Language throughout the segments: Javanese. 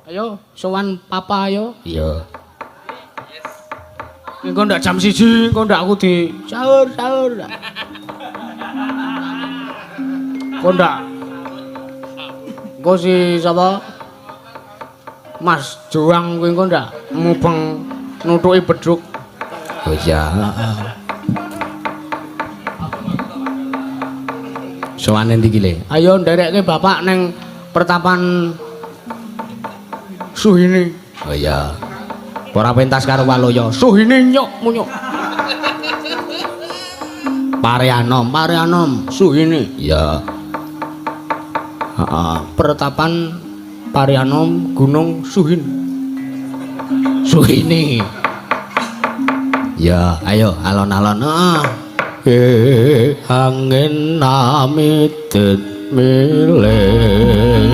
Ayo, sowan papa ayo. Iya. Engko ndak jam 1, engko ndak aku di sahur. Engko ndak. Engko si sapa? Mas Joang kuwi engko ndak mubeng nutuki beduk. Oh iya. Sowane ndi ki Le? Ayo nderekke bapak neng pertapan Suhini. Oh iya. Ora pentas karo Waloya. Suhini nyok munyok. Pareanom, Suhini. Iya. Heeh, pertapan Pareanom Gunung Suhin. Suhini. Ya, ayo alon-alon. Angin namitet milet.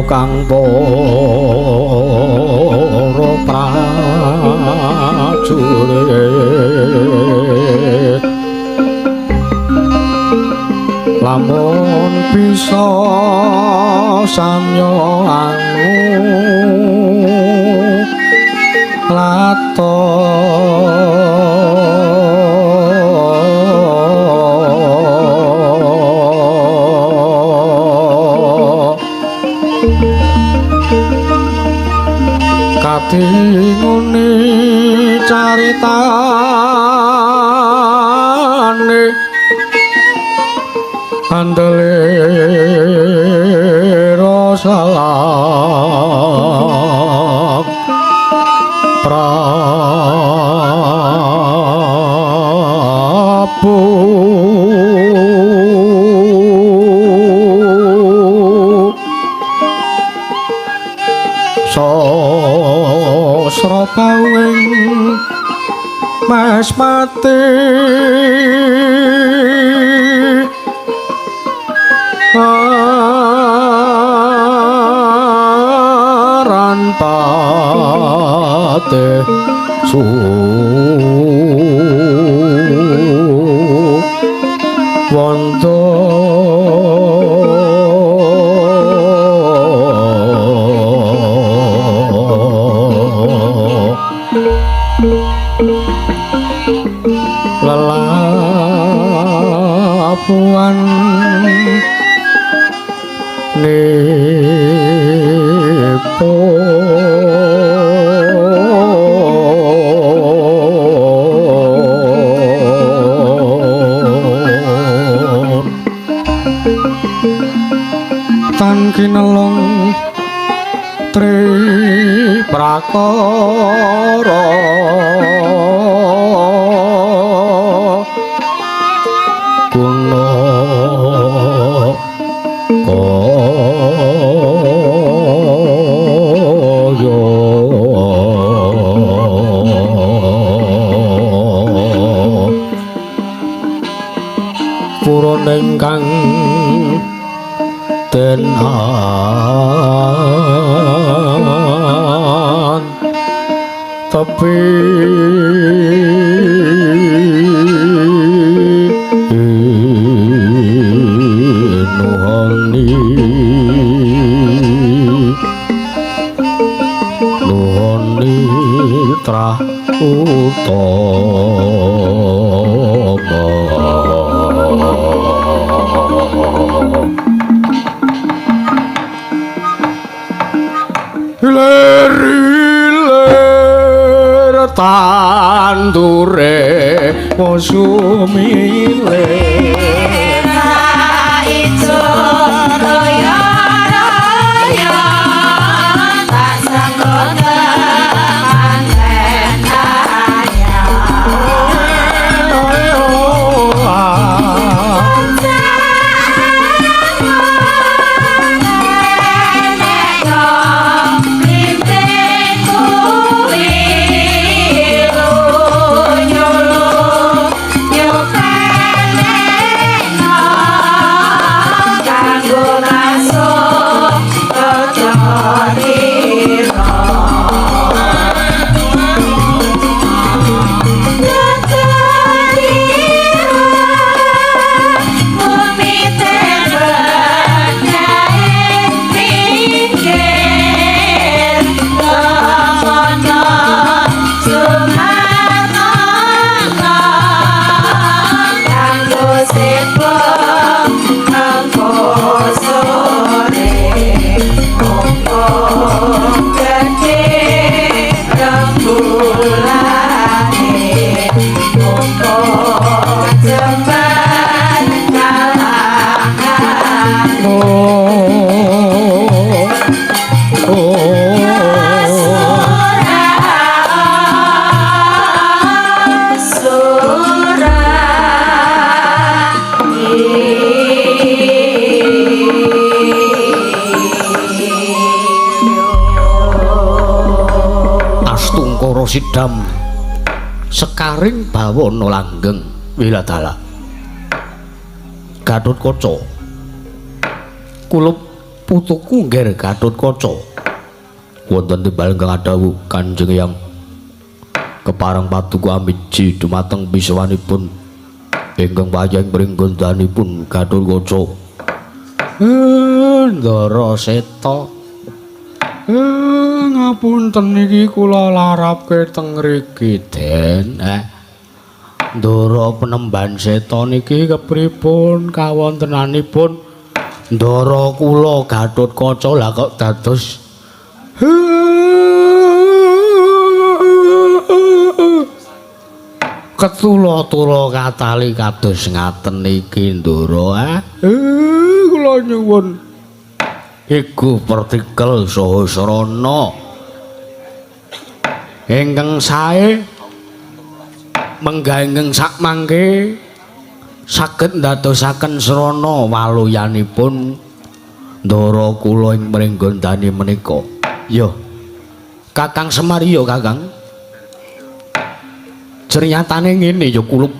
Kang para prajurit lamun bisa sanyoanmu lato katingune caritane andele salam Prabu sasra pawing Mas mati aran pate su wonto lelapuan nepo tan kinelong tri prakara kuna kaya purun ingkang tenan tapi nuhoni trah utama lir tandure musumile ijo royo royo tak sangkota manten aya sidam sekaring bawana langgeng wiladala Gatotkaca kula putuku ngger Gatotkaca wonten timbal ingkang adhawuh Kanjeng Hyang kepareng paduka amiji dumateng bisawanipun ingkang payeng pringgondanipun Gatotkaca Ndara Seta Ngapunten iki kula larapke teng mriki Den. Ndara penemban seton iki kepripun kawontenanipun ndara kula Gatotkaca lah kok dados ketula-tula katali kados ngaten iki ndara. Kula nyuwun Iku partikel saha srana ingkang sae menggaenging sak mangke saged ndadosaken srana waluyanipun ndara kula ing mringgondani menika. Ya Kakang Semar ya Kakang. Ceritane ngene ya kula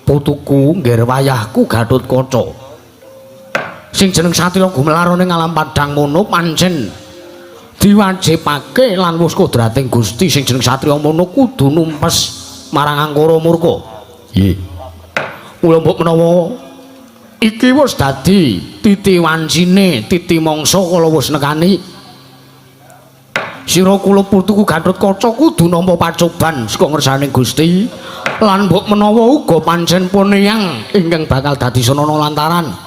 putuku ngger wayahku Gatotkaca. Sing jeneng Satya Gumelar ning alam padang mono pancen diwajibake lan wus kodrating Gusti sing jeneng Satya mono kudu numpes marang angkara murka. Nggih. Mula mbok menawa iki wis dadi titi wancine, titi mangsa kala wis nekani. Sira kula putuku Gatotkaca kudu nampa pacoban saka ngersaning Gusti lan mbok menawa uga pancen puniyang ingkang bakal dadi sanana lantaran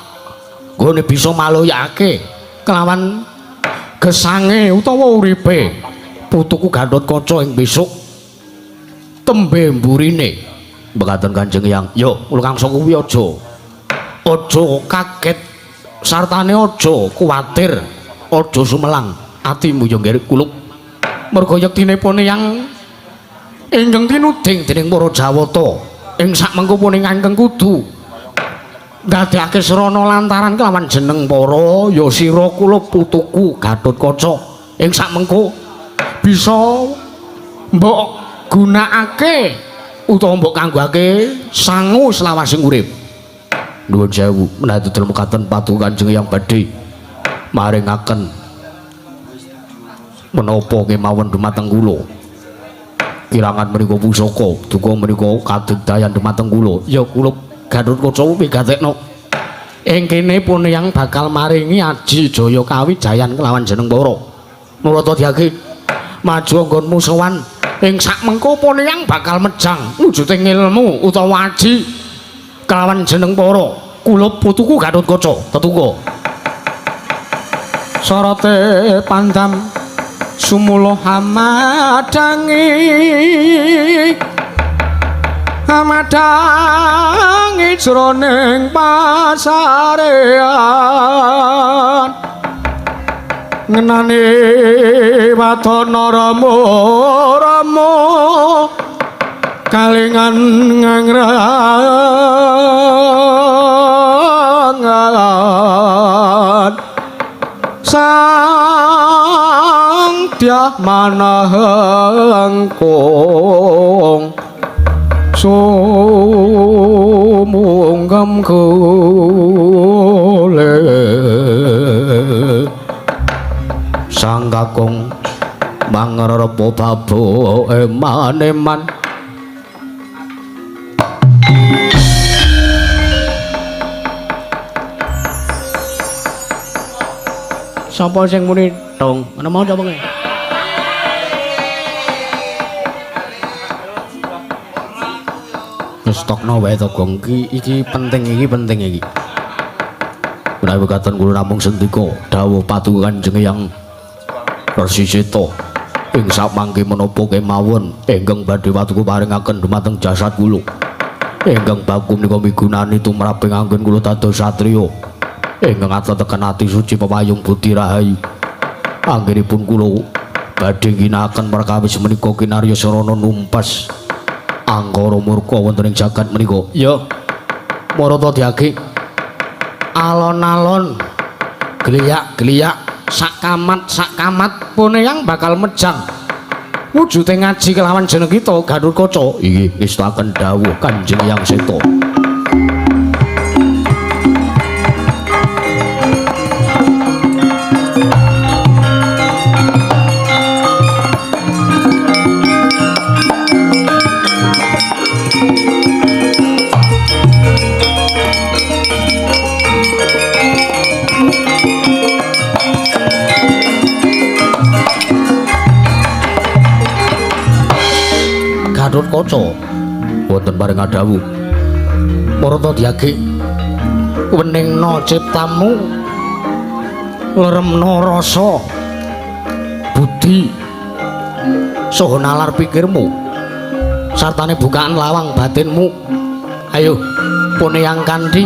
nggone bisa maloyake kelawan gesange utawa uripe putuku Gatotkaca ing besok tembe mburine mekaten Kanjeng Hyang. Yo kula kangsa kuwi aja kaget sartane aja kuwatir aja sumelang atimu yo nggih kulup merga yektinipun yang ingkang tinuding dening para Jawata ing sakmengko puning ingkang kudu ndadekake srana lantaran kelawan jeneng para ya sira kula putuku Gatotkaca ing sakmengko bisa mbok gunakake utawa mbok kanggoake sangu selawasing urip. Nuwun sewu menawi dudal mekaten patuh Kanjeng yang badhe maringaken menapa kemawon dumateng kula. Kirangan menika pusaka, duka menika kadigdayan dumateng kula. Ya kula Gatotkaca pigatekno ing kene puniyang bakal maringi aji jaya kawijayan kelawan jeneng para. Mula to diake maju anggonmu sowan ing sakmengko puniyang bakal mejang wujuding ilmu utawa aji kelawan jeneng para. Kula putuku Gatotkaca tetuko sorate pandam sumula hamadangi jroning pasarean ngenane wadana rama kalingan ngangrangan sang dyah manahangkong sumunggam kule sang kakung mangrapa babo eman-eman sapa sing muni dong ana mau sapa kae stokno wae to Gong iki penting iki menawi katon kula namung sendika dawuh patuh Kanjeng Hyang Resi Seta ing samangke menapa kemawon ingkang badhe watuku paringaken dumateng jasad kula ingkang baku menika migunani tumraping anggen kula dados satriya ingkang atleteken ati suci pepayung budi rahayu anggenipun kula badhe ginakaken perkawis menika kinarya sarana numpas angkara murka wonten ing jagat menika. Ya marata diage alon-alon geliyak-geliyak sak kamat puniyang bakal mejang wujude ngaji kelawan jeneng kita Gatotkaca. Inggih ngestaken dawuh Kanjeng Hyang Seta. Gatotkaca wonten paring adawu Marata Dyagi weningna ciptamu leremna rasa budi saha nalar pikirmu sartane bukaan lawang batinmu ayo puneyang kanthi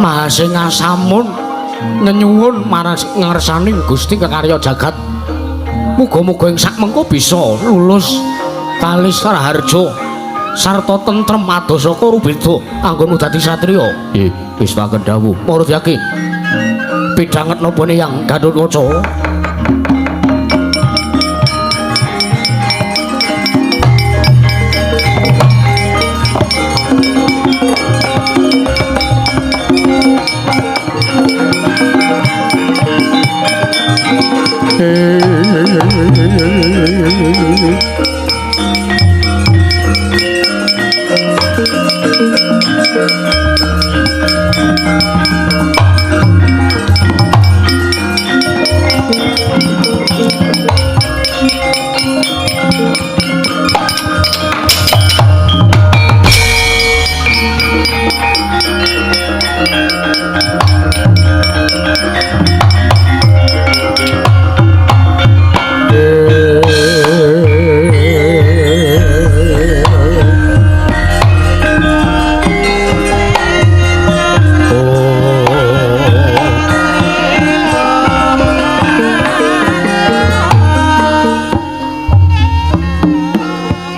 mahasing asamun ngenyuwun marang ngarsaning Gusti kekarya jagat muga-muga ing sakmengko bisa lulus kalis raharja sarta tentrem adosaka rubeda anggonmu dadi satriya. Nggih, wis paken dawuh. Marata Dyagi. Pidhanget napa Nyang Gatotkaca?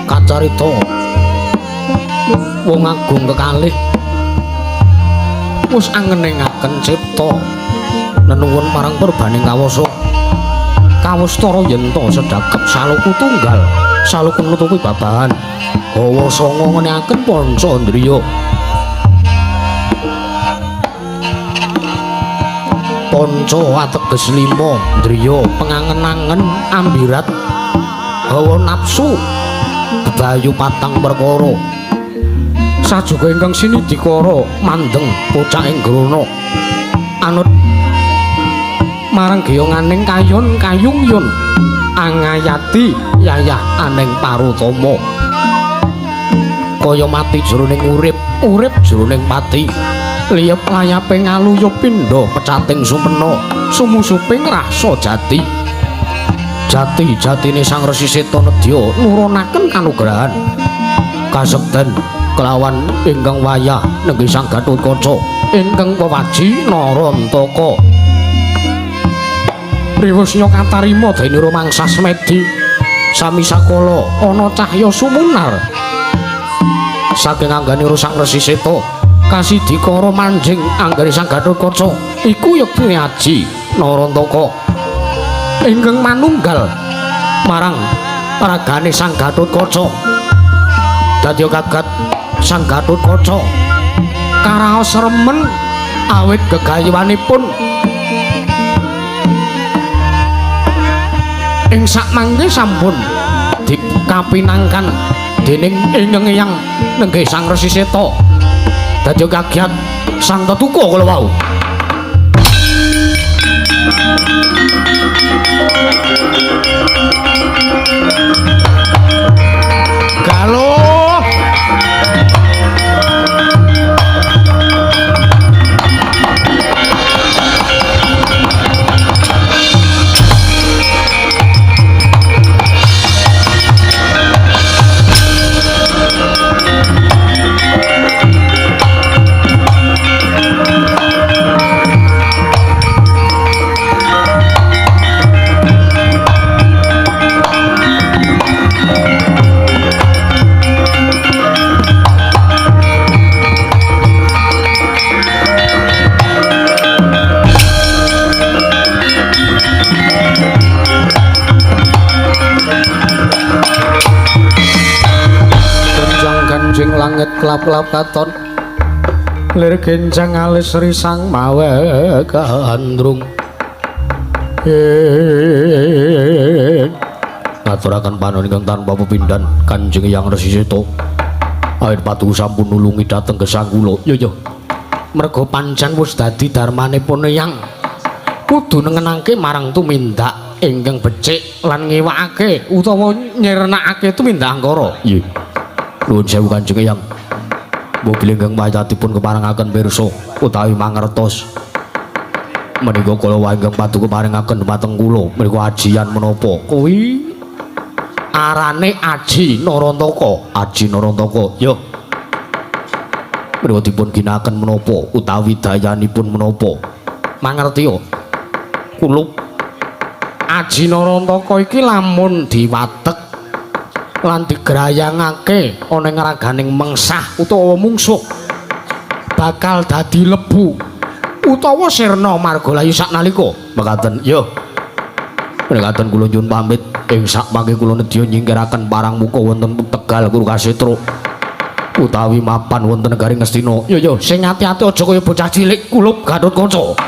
Kacarita wong agung kekalih wis angeningaken cipta nenuwun marang purbaning kawasa kawastara yenta sedakep saluku tunggal saluku nutupi babahan hawa sanga ngenehaken panca indriya panca ateges 5 indriya pengangen-angen ambirat hawa nafsu bebayu patang perkara sajuga ingkang sinidikara mandeng pocak ing grana anut marang geyonganing kayon kayungyon angayati yayah aning parutama kaya mati jroning urip urip jroning pati liyep layaping aluyup pindha pecating sumena sumusuping rasa jati jati-jatine Sang Resi Seta nedya nurunaken kanugrahan kasekten kelawan ingkang wayah nenggih Sang Gatotkaca ingkang pewaji Narantaka riwusnya katarima dene rumangsa semedi sami sakala ana cahya sumunar saking angganira Sang Resi Seta kasidikara manjing anggere Sang Gatotkaca iku yektine aji Narantaka ingkang manunggal marang ragane Sang Gatotkaca dadya kagat Sang Gatotkaca karaos remen awit gegayuhanipun ing sakmangke sampun dikapinangkan dening ingkang Hyang nenggih Sang Resi Seta dadya kagiat Sang Tetuka kala wau. Galuh Kanjeng langit kelap-kelap katon lir genjang alis risang mawe gandrung ngaturaken panuwun ingkang tanpa pepindhan Kanjeng Hyang Resi Seta awit patuhu sampun nulungi dhateng gesang kula yo merga pancen wis dadi darmanipun Hyang kudu nengenangke marang tumindak ingkang becik lan ngiwakake utawa nyirnakake tumindak angkara. Nggih. Nuwun sewu Kanjeng Eyang. Mobil ingkang mayatipun keparengaken pirsa utawi mangertos. Menika kula ingkang paduka paringaken dhumateng kula menika ajian menapa? Kuwi arane Aji Narantaka. Aji Narantaka. Ya. Menika dipun ginakaken menapa utawi dayanipun menapa? Mangerti ya. Kulup Aji Narantaka iki lamun diwatek lan digrayangake ana ing raganing mengsah utawa mungsuh bakal dadi lebu utawa sirna margalayu saknalika. Mekaten ya. Mekaten kula nyuwun pamit ing sakmangke kula nedya nyingkiraken parang muka wonten Tegal Guru Kasetra utawi mapan wonten negari Ngastina. Ya ya sing ati-ati aja kaya bocah cilik kulup Gatotkaca.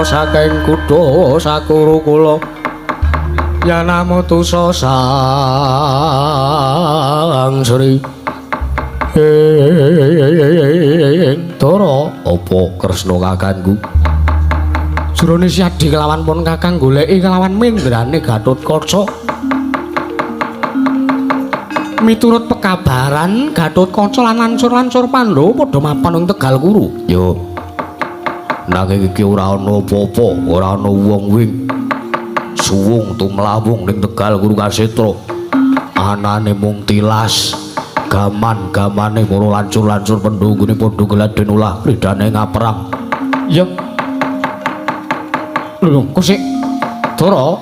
Saking kutha Sakura kula Yanamutusa Sang Sri Dara apa Kresna kakangku jroning siadi kelawan pun kakang goleki kelawan mendrane Gatotkaca. Miturut pekabaran Gatotkaca lan lancur-lancur Pandhawa padha mapan ing Tegal Guru. Yo nanging iki ora ana apa-apa, ora ana wong wing suwung tumlawung ning Tegal Guru Kasetra. Anane mung tilas gaman-gamane para lancur-lancur pendhunggune padha gladhen ulah kridane ngaperang. Ya. Lho, kok sik Dara?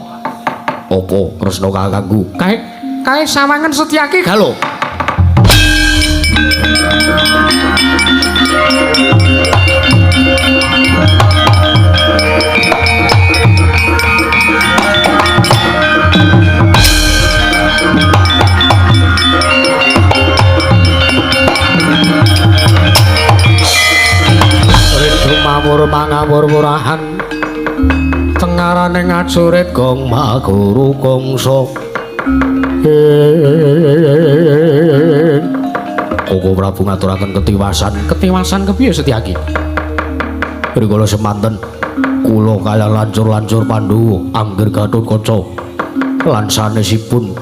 Apa Kresna kakangku? Kae sawangen setyake ga lho. Mawur mangawur murahan tengarane ngajurit gong maguru kongso Koko Prabu ngaturaken ketiwasan kepiye Setyaki? Rikala semanten kula kaliyan lancur-lancur Pandhawa angger Gatotkaca lan sanesipun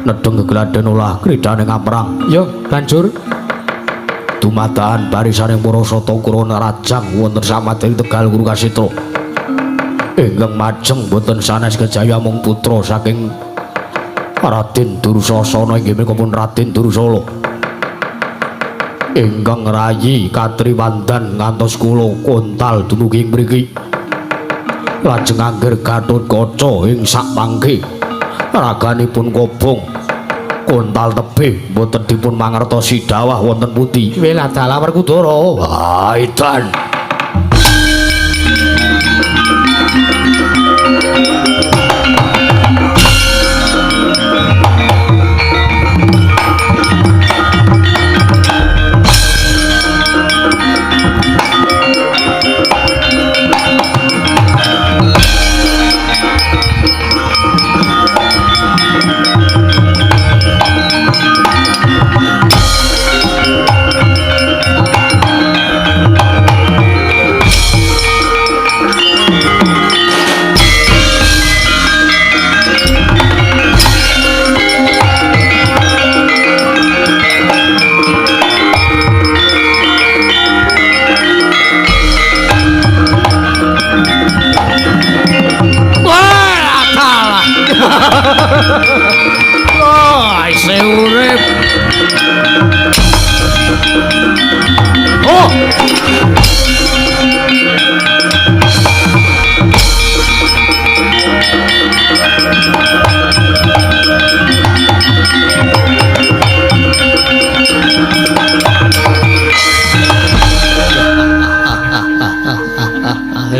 nedeng gegladhen olah kridane ngaperang. Ya, lancur dumadakan barisaning para sata krana rajang wonten samadya Tegal Guru Kasetra ingkang majeng boten sanes kejaya mung putra saking Raden Dursasana inggih menika pun Raden Dursala ingkang rayi katriwandan ngantos kula kontal dumugi ing mriki lajeng angger Gatotkaca ing sakmangke raganipun kobong kontal tebih boten dipun mangertosi dawah wonten pundi. Wela dalah Werkudara. Waitan. Oh, isih urip. Oh.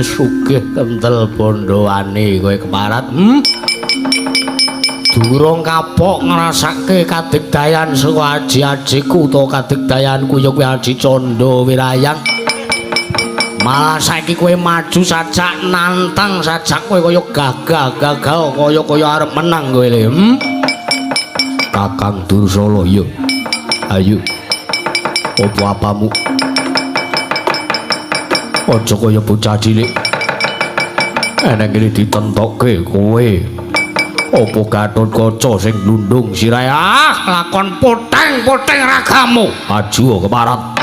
Sugih kentel bondoane kowe keparat. Durung kapok ngrasake kadigdayan saka aji-ajiku utawa kadigdayanku ya kuwi Aji Candha Wirayang. Malah saiki kowe maju sajak nantang sajak kowe kaya gagal kaya arep menang kowe le. Kakang Dursala ya. Ayo. Opo apamu? Aja kaya bocah cilik. Eneng iki ditentokke kowe. Apa Gatotkaca sing glundung sirahe? Lakon poteng-poteng ragamu. Aju keparat.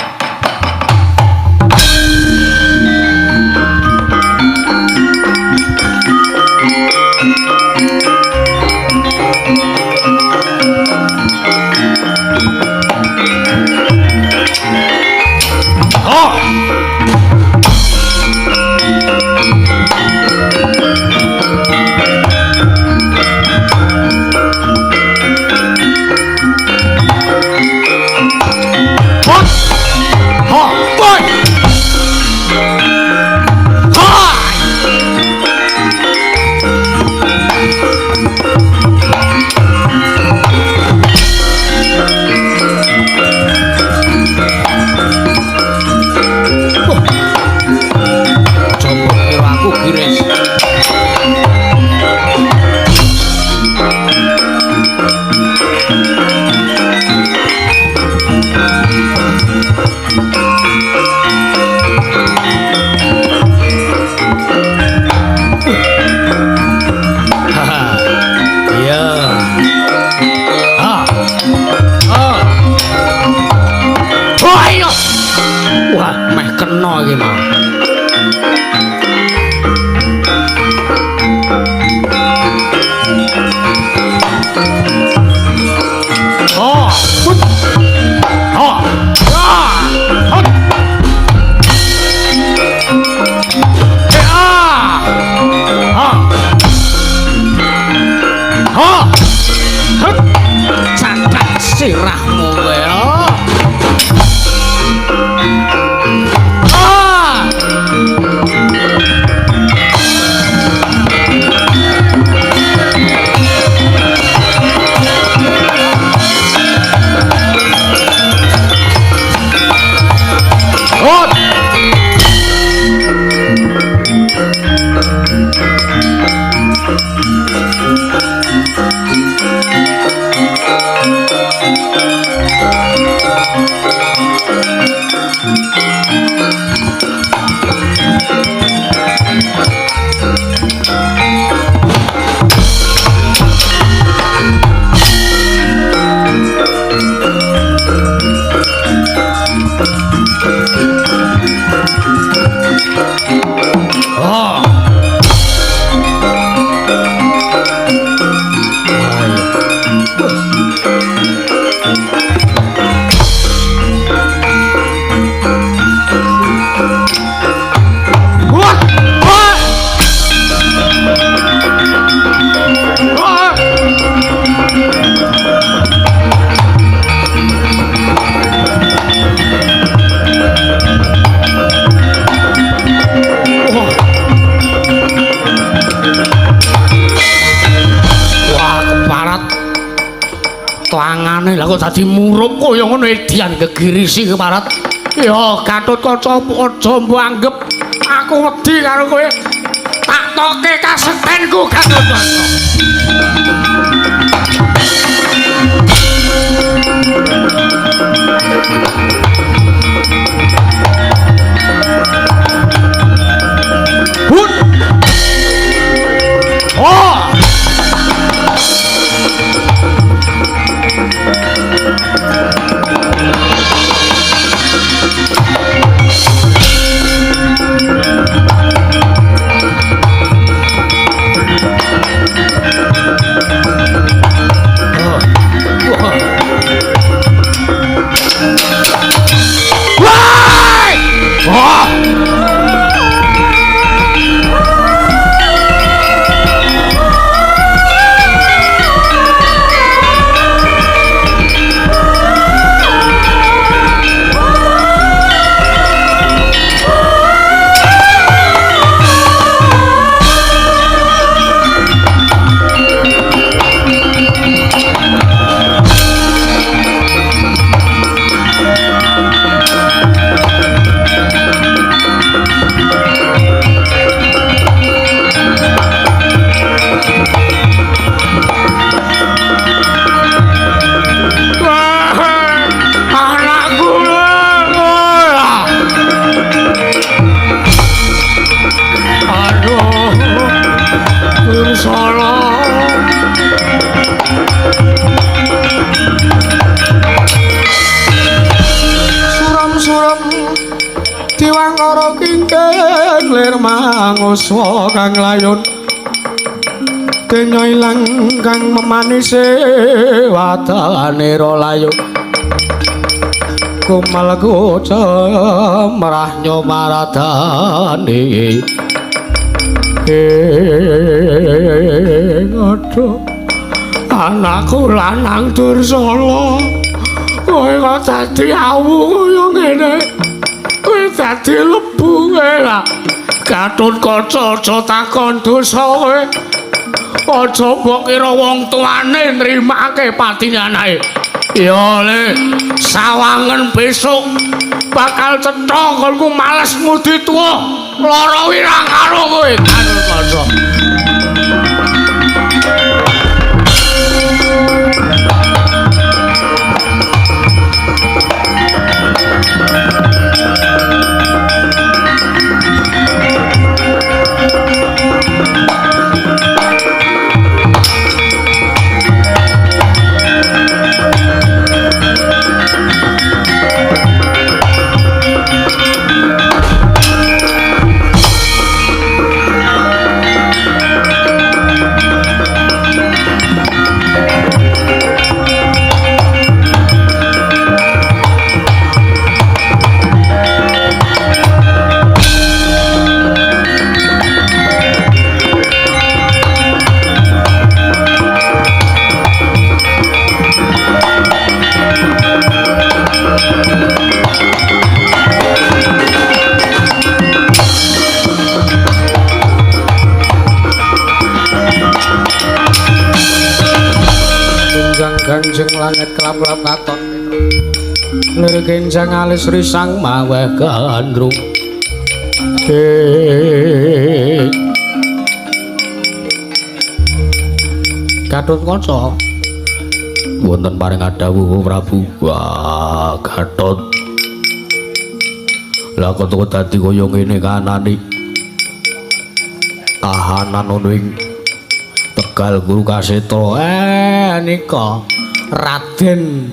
Tangane lha kok dadi murup kaya ngono edian gegirisi keparat. Ya Gatotkaca aja mbok anggap aku wedi karo kowe. Tak toke kasetenku Gatotkaca. Oh! Dursala suram-suram diwangara kingking lir manguswa kang layun denya ilang kang memanise wadane rolayun kumal gocemrah nyomaradane aduh anakku lanang Dursala kowe kok dadi awu kaya ngene kowe dadi lebu lah Gatotkaca aja takon dosa kowe aja mbok kira wong tuane nrimake patine anake ya le sawangen besok bakal cetha konku males mudi tuwa lara wirang karo kowe Gatotkaca Ganjeng langit kelap-kelap katon lir genjang alis risang maweh gandrung Gatotkaca wonten paring adhawuh Prabu wah Gatot lah kok dadi kaya ngene kanane tahanan ono ing Tegal Guru Kaseta nika Raden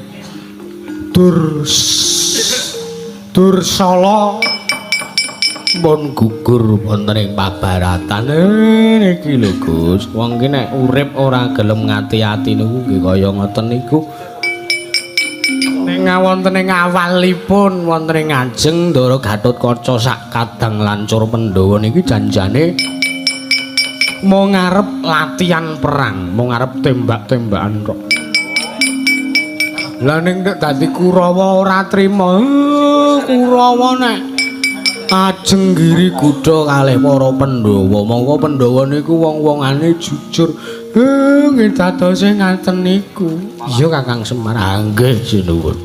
Dursala pun gugur wonten ing pabaratan niki lho Gus wong ki nek urip ora gelem ngati-ati niku nggih kaya ngoten niku ning wonten ing awalipun wonten ing Ajeng Ndara Gatotkaca sak kadang lancur Pandhawa niki janjane mau ngarep latihan perang mau ngarep tembak-tembakan kok lah ning dadi Kurawa ora trima Kurawa nek ajeng ngiri kuda kalih para Pandhawa monggo Pandhawa niku wong-wongane jujur nggih dadose ngaten niku iya Kakang Semar nggih sinuwun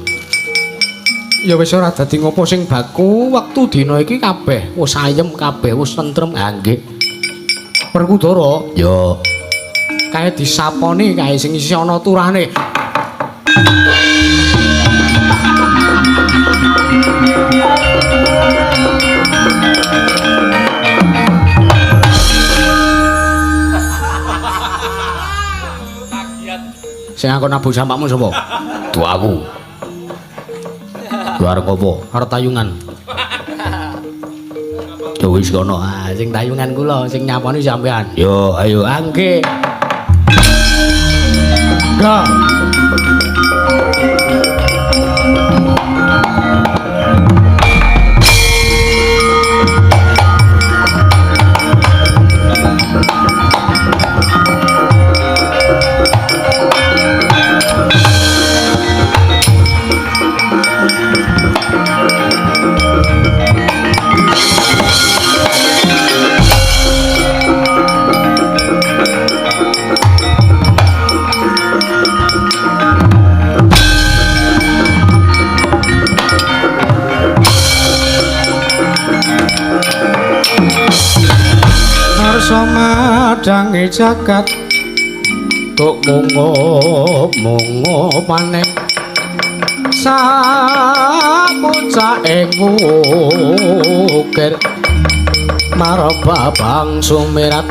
ya wis ora dadi ngopo sing baku wektu dina iki kabeh wis ayem kabeh wis tentrem nggih Perkudara ya kae disaponi kae sing isih ana turane sing aku nabu sampakmu sapa? Tuaku. Lu arep apa? Arep tayungan. Ya wis kono, sing tayungan kula, sing nyaponi sampean. Yo, ayo angge. Ga. Madangi jagat tuk mungo panen samuca ing wukir marababang sumirat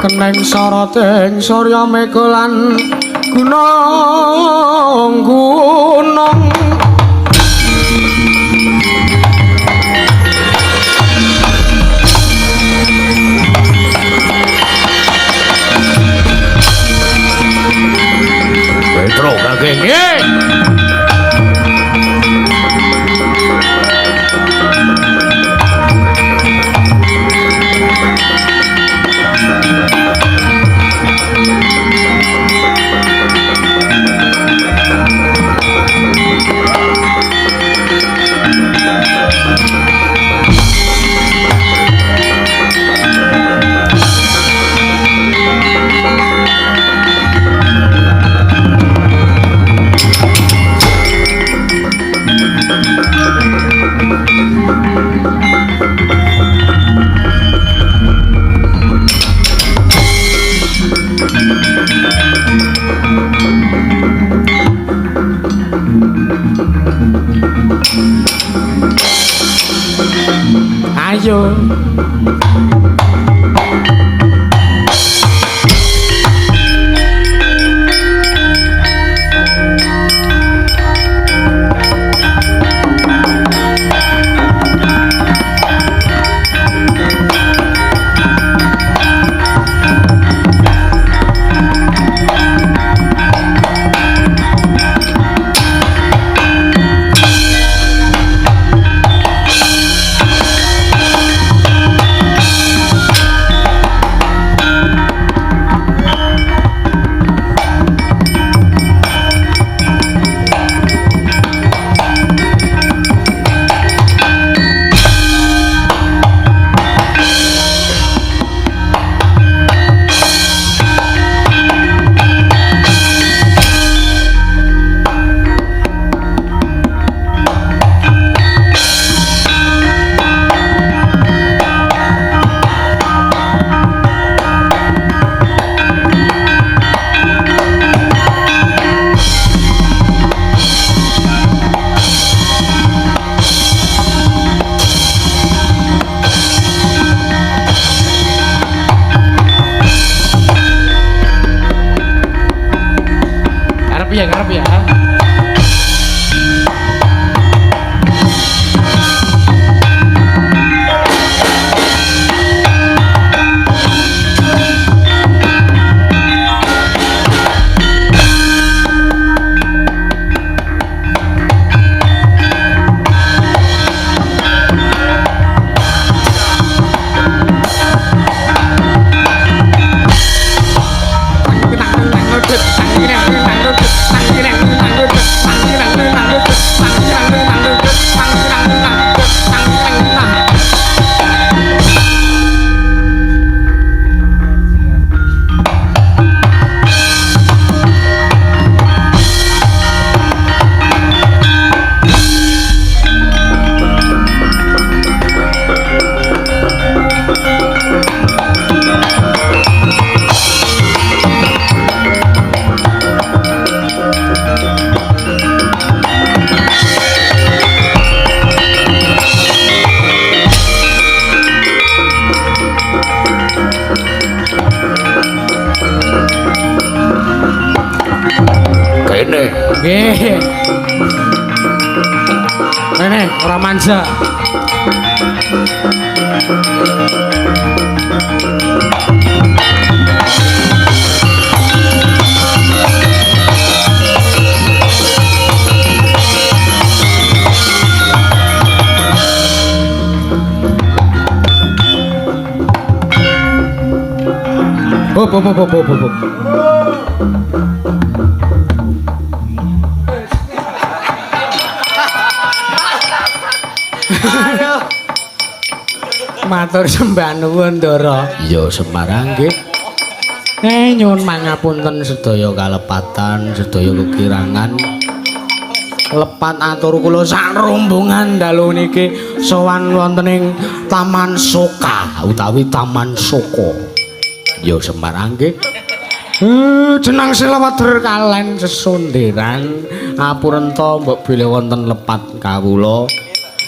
keneng soroting surya mega lan gunung-gunung Petro kakek ayo ngarep ya nggih rene ora manja hop. Matur sembah nuwun Ndara. Ya Semarang nggih. Nyuwun pangapunten sedaya kalepatan, sedaya kekirangan. Lepat atur kula sak rombongan dalu niki sowan wonten ing Taman Soka utawi Taman Soko. Ya Semarang nggih. Jenang Silawader kalen sesonderan apurenta mbok bilih wonten lepat kawula.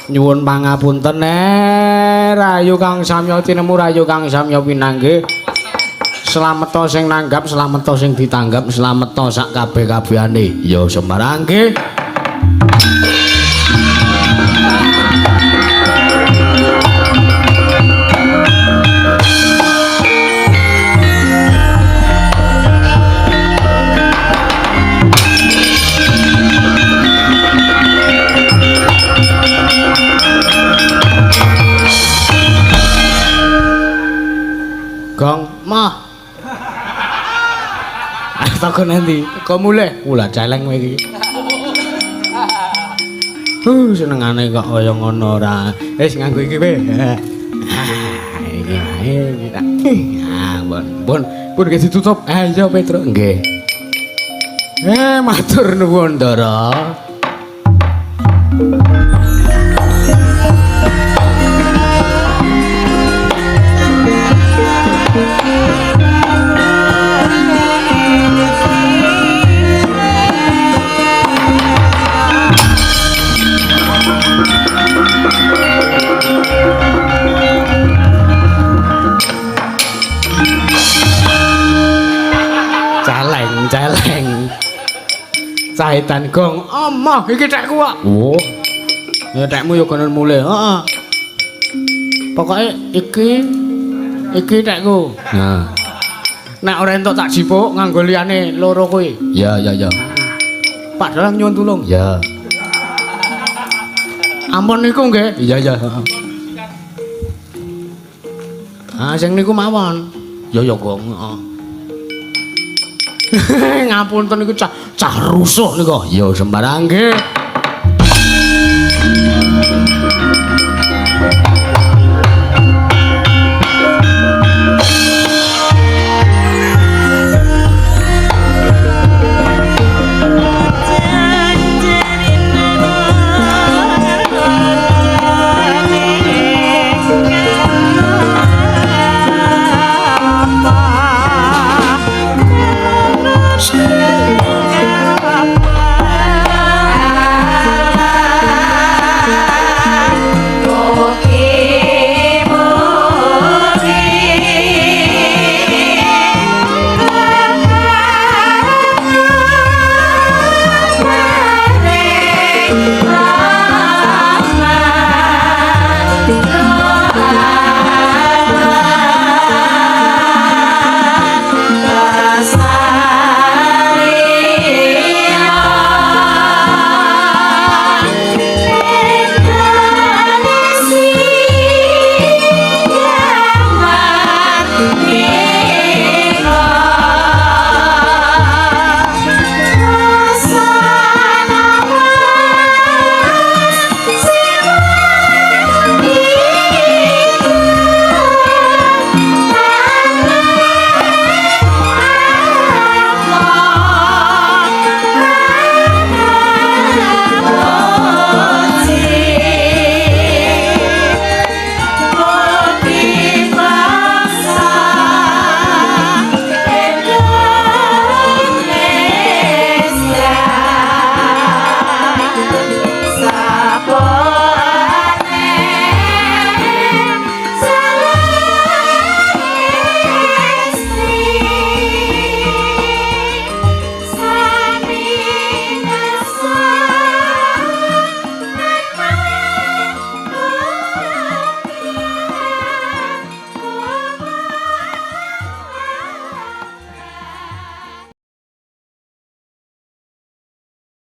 Nyuwun pangapunten rayu kang samya tinemu rayu kang samya pinanggih Slamet sing nanggap, slamet sing ditanggap, slamet sak kabeh-kabehane. Ya sembarang nggih. Gong, mah. Takon nanti, kok mulai? Ulah celeng kowe iki. Senengane kok kaya ngono ora. Wis nganggo iki wae. Iki wae. Pun ditutup. Iya Petro, nggih. Matur nuwun, Ndara. Celeng cahitan gong omah iki tekku kok oh ya tekmu ya kono mulai heeh pokoke iki tekku nah nek ora entuk tak jipuk nganggo liyane loro kowe Ya. Pak Dalang nyuwun tulung Ya. ampun niku nggih Iya. sing niku mawon ya gong heeh ngapunten niku cah rusuh niku. Ya sembarang nggih.